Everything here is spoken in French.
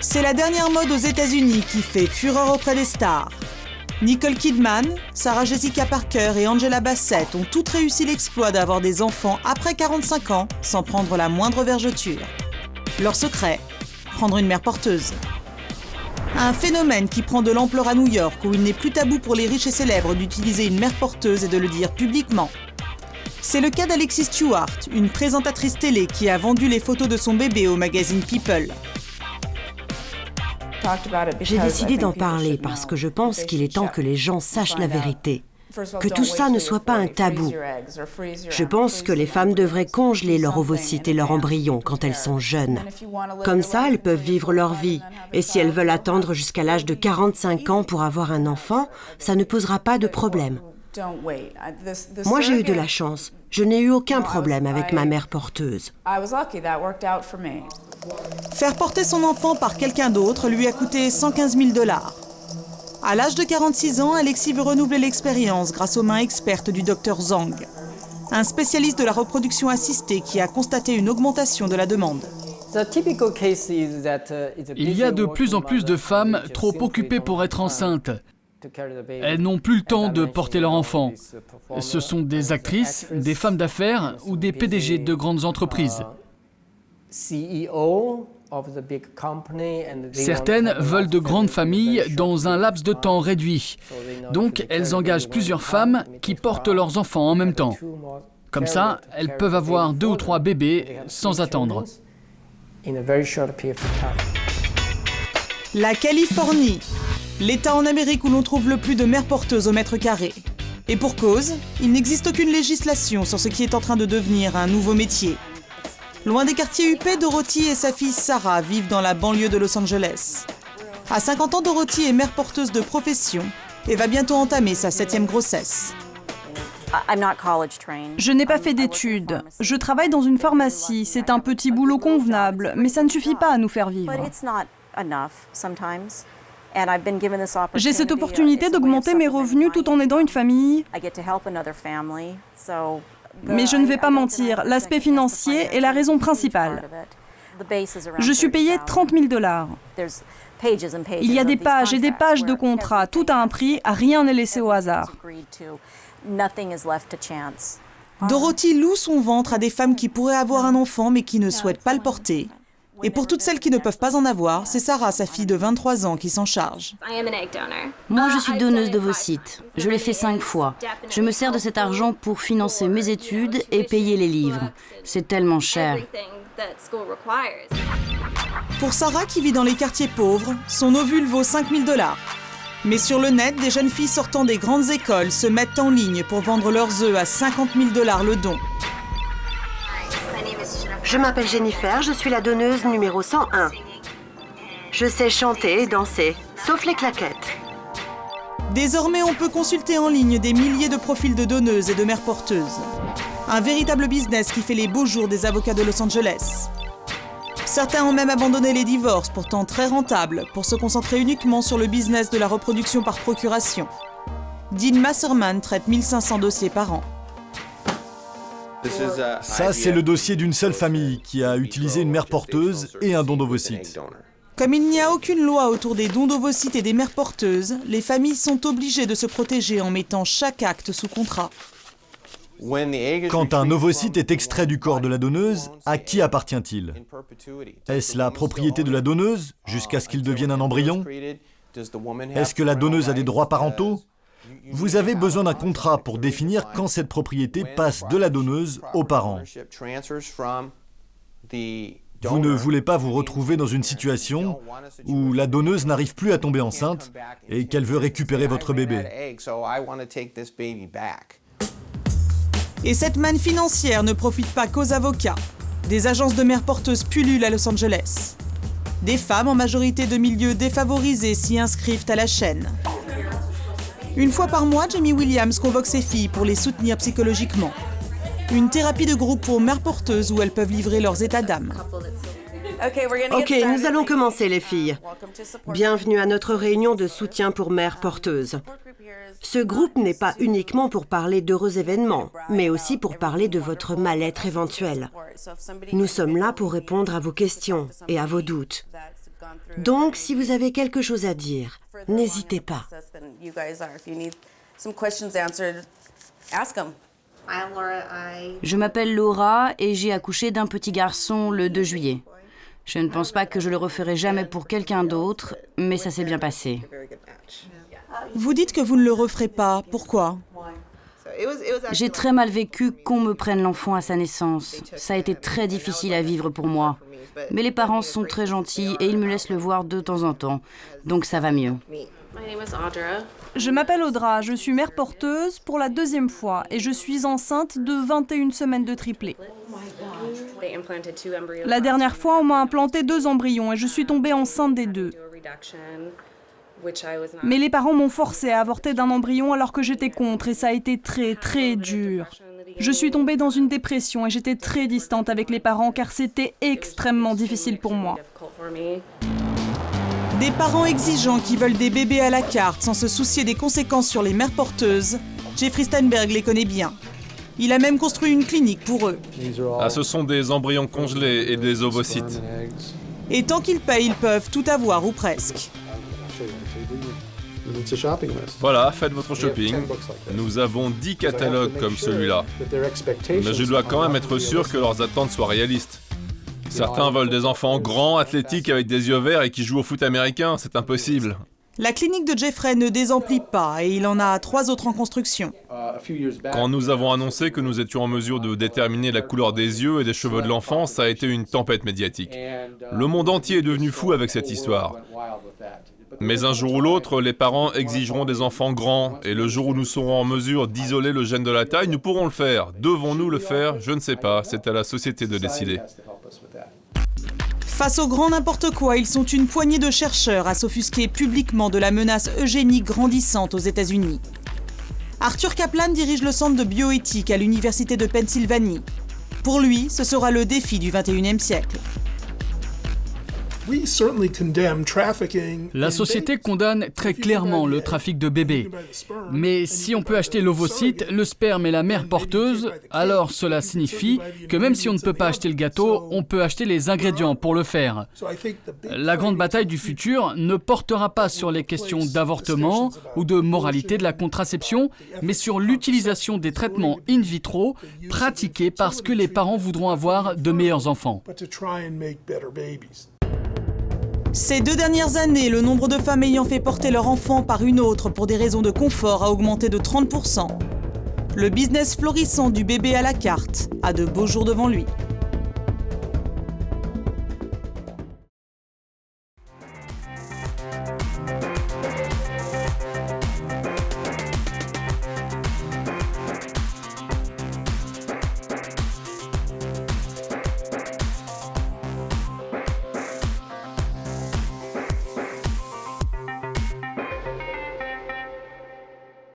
C'est la dernière mode aux États-Unis qui fait fureur auprès des stars. Nicole Kidman, Sarah Jessica Parker et Angela Bassett ont toutes réussi l'exploit d'avoir des enfants après 45 ans sans prendre la moindre vergeture. Leur secret, prendre une mère porteuse. Un phénomène qui prend de l'ampleur à New York où il n'est plus tabou pour les riches et célèbres d'utiliser une mère porteuse et de le dire publiquement. C'est le cas d'Alexis Stewart, une présentatrice télé qui a vendu les photos de son bébé au magazine People. J'ai décidé d'en parler parce que je pense qu'il est temps que les gens sachent la vérité, que tout ça ne soit pas un tabou. Je pense que les femmes devraient congeler leur ovocyte et leur embryon quand elles sont jeunes. Comme ça, elles peuvent vivre leur vie. Et si elles veulent attendre jusqu'à l'âge de 45 ans pour avoir un enfant, ça ne posera pas de problème. Moi, j'ai eu de la chance. Je n'ai eu aucun problème avec ma mère porteuse. Faire porter son enfant par quelqu'un d'autre lui a coûté 115 000 $. À l'âge de 46 ans, Alexis veut renouveler l'expérience grâce aux mains expertes du Dr Zhang, un spécialiste de la reproduction assistée qui a constaté une augmentation de la demande. Il y a de plus en plus de femmes trop occupées pour être enceintes. Elles n'ont plus le temps de porter leur enfant. Ce sont des actrices, des femmes d'affaires ou des PDG de grandes entreprises. Certaines veulent de grandes familles dans un laps de temps réduit. Donc, elles engagent plusieurs femmes qui portent leurs enfants en même temps. Comme ça, elles peuvent avoir 2 ou 3 bébés sans attendre. La Californie, l'État en Amérique où l'on trouve le plus de mères porteuses au mètre carré. Et pour cause, il n'existe aucune législation sur ce qui est en train de devenir un nouveau métier. Loin des quartiers huppés, Dorothy et sa fille Sarah vivent dans la banlieue de Los Angeles. À 50 ans, Dorothy est mère porteuse de profession et va bientôt entamer sa 7e grossesse. Je n'ai pas fait d'études. Je travaille dans une pharmacie. C'est un petit boulot convenable, mais ça ne suffit pas à nous faire vivre. J'ai cette opportunité d'augmenter mes revenus tout en aidant une famille. Mais je ne vais pas mentir, l'aspect financier est la raison principale. Je suis payée 30 000 $. Il y a des pages et des pages de contrats, tout a un prix, rien n'est laissé au hasard. Dorothy loue son ventre à des femmes qui pourraient avoir un enfant mais qui ne souhaitent pas le porter. Et pour toutes celles qui ne peuvent pas en avoir, c'est Sarah, sa fille de 23 ans, qui s'en charge. Moi, je suis donneuse d'ovocytes. Je l'ai fait 5 fois. Je me sers de cet argent pour financer mes études et payer les livres. C'est tellement cher. Pour Sarah, qui vit dans les quartiers pauvres, son ovule vaut 5 000 $. Mais sur le net, des jeunes filles sortant des grandes écoles se mettent en ligne pour vendre leurs œufs à 50 000 $ le don. Je m'appelle Jennifer, je suis la donneuse numéro 101. Je sais chanter et danser, sauf les claquettes. Désormais, on peut consulter en ligne des milliers de profils de donneuses et de mères porteuses. Un véritable business qui fait les beaux jours des avocats de Los Angeles. Certains ont même abandonné les divorces, pourtant très rentables, pour se concentrer uniquement sur le business de la reproduction par procuration. Dean Masserman traite 1500 dossiers par an. Ça, c'est le dossier d'une seule famille qui a utilisé une mère porteuse et un don d'ovocytes. Comme il n'y a aucune loi autour des dons d'ovocytes et des mères porteuses, les familles sont obligées de se protéger en mettant chaque acte sous contrat. Quand un ovocyte est extrait du corps de la donneuse, à qui appartient-il? Est-ce la propriété de la donneuse jusqu'à ce qu'il devienne un embryon? Est-ce que la donneuse a des droits parentaux? Vous avez besoin d'un contrat pour définir quand cette propriété passe de la donneuse aux parents. Vous ne voulez pas vous retrouver dans une situation où la donneuse n'arrive plus à tomber enceinte et qu'elle veut récupérer votre bébé. Et cette manne financière ne profite pas qu'aux avocats. Des agences de mères porteuses pullulent à Los Angeles. Des femmes, en majorité de milieux défavorisés, s'y inscrivent à la chaîne. Une fois par mois, Jamie Williams convoque ses filles pour les soutenir psychologiquement. Une thérapie de groupe pour mères porteuses où elles peuvent livrer leurs états d'âme. Ok, nous allons commencer les filles. Bienvenue à notre réunion de soutien pour mères porteuses. Ce groupe n'est pas uniquement pour parler d'heureux événements, mais aussi pour parler de votre mal-être éventuel. Nous sommes là pour répondre à vos questions et à vos doutes. Donc, si vous avez quelque chose à dire, n'hésitez pas. Je m'appelle Laura et j'ai accouché d'un petit garçon le 2 juillet. Je ne pense pas que je le referai jamais pour quelqu'un d'autre, mais ça s'est bien passé. Vous dites que vous ne le referez pas. Pourquoi? J'ai très mal vécu qu'on me prenne l'enfant à sa naissance. Ça a été très difficile à vivre pour moi. Mais les parents sont très gentils et ils me laissent le voir de temps en temps. Donc ça va mieux. Je m'appelle Audra, je suis mère porteuse pour la 2e fois et je suis enceinte de 21 semaines de triplé. La dernière fois, on m'a implanté 2 embryons et je suis tombée enceinte des 2. Mais les parents m'ont forcée à avorter d'un embryon alors que j'étais contre et ça a été très, très dur. Je suis tombée dans une dépression et j'étais très distante avec les parents car c'était extrêmement difficile pour moi. Des parents exigeants qui veulent des bébés à la carte sans se soucier des conséquences sur les mères porteuses, Jeffrey Steinberg les connaît bien. Il a même construit une clinique pour eux. Ah, ce sont des embryons congelés et des ovocytes. Et tant qu'ils payent, ils peuvent tout avoir ou presque. Voilà, faites votre shopping. Nous avons 10 catalogues comme celui-là. Mais je dois quand même être sûr que leurs attentes soient réalistes. Certains veulent des enfants grands, athlétiques, avec des yeux verts et qui jouent au foot américain. C'est impossible. La clinique de Jeffrey ne désemplit pas et il en a 3 autres en construction. Quand nous avons annoncé que nous étions en mesure de déterminer la couleur des yeux et des cheveux de l'enfant, ça a été une tempête médiatique. Le monde entier est devenu fou avec cette histoire. Mais un jour ou l'autre, les parents exigeront des enfants grands, et le jour où nous serons en mesure d'isoler le gène de la taille, nous pourrons le faire. Devons-nous le faire? Je ne sais pas, c'est à la société de décider. Face au grand n'importe quoi, ils sont une poignée de chercheurs à s'offusquer publiquement de la menace eugénique grandissante aux États-Unis. Arthur Kaplan dirige le centre de bioéthique à l'Université de Pennsylvanie. Pour lui, ce sera le défi du XXIe siècle. La société condamne très clairement le trafic de bébés. Mais si on peut acheter l'ovocyte, le sperme et la mère porteuse, alors cela signifie que même si on ne peut pas acheter le gâteau, on peut acheter les ingrédients pour le faire. La grande bataille du futur ne portera pas sur les questions d'avortement ou de moralité de la contraception, mais sur l'utilisation des traitements in vitro pratiqués parce que les parents voudront avoir de meilleurs enfants. Ces 2 dernières années, le nombre de femmes ayant fait porter leur enfant par une autre pour des raisons de confort a augmenté de 30%. Le business florissant du bébé à la carte a de beaux jours devant lui.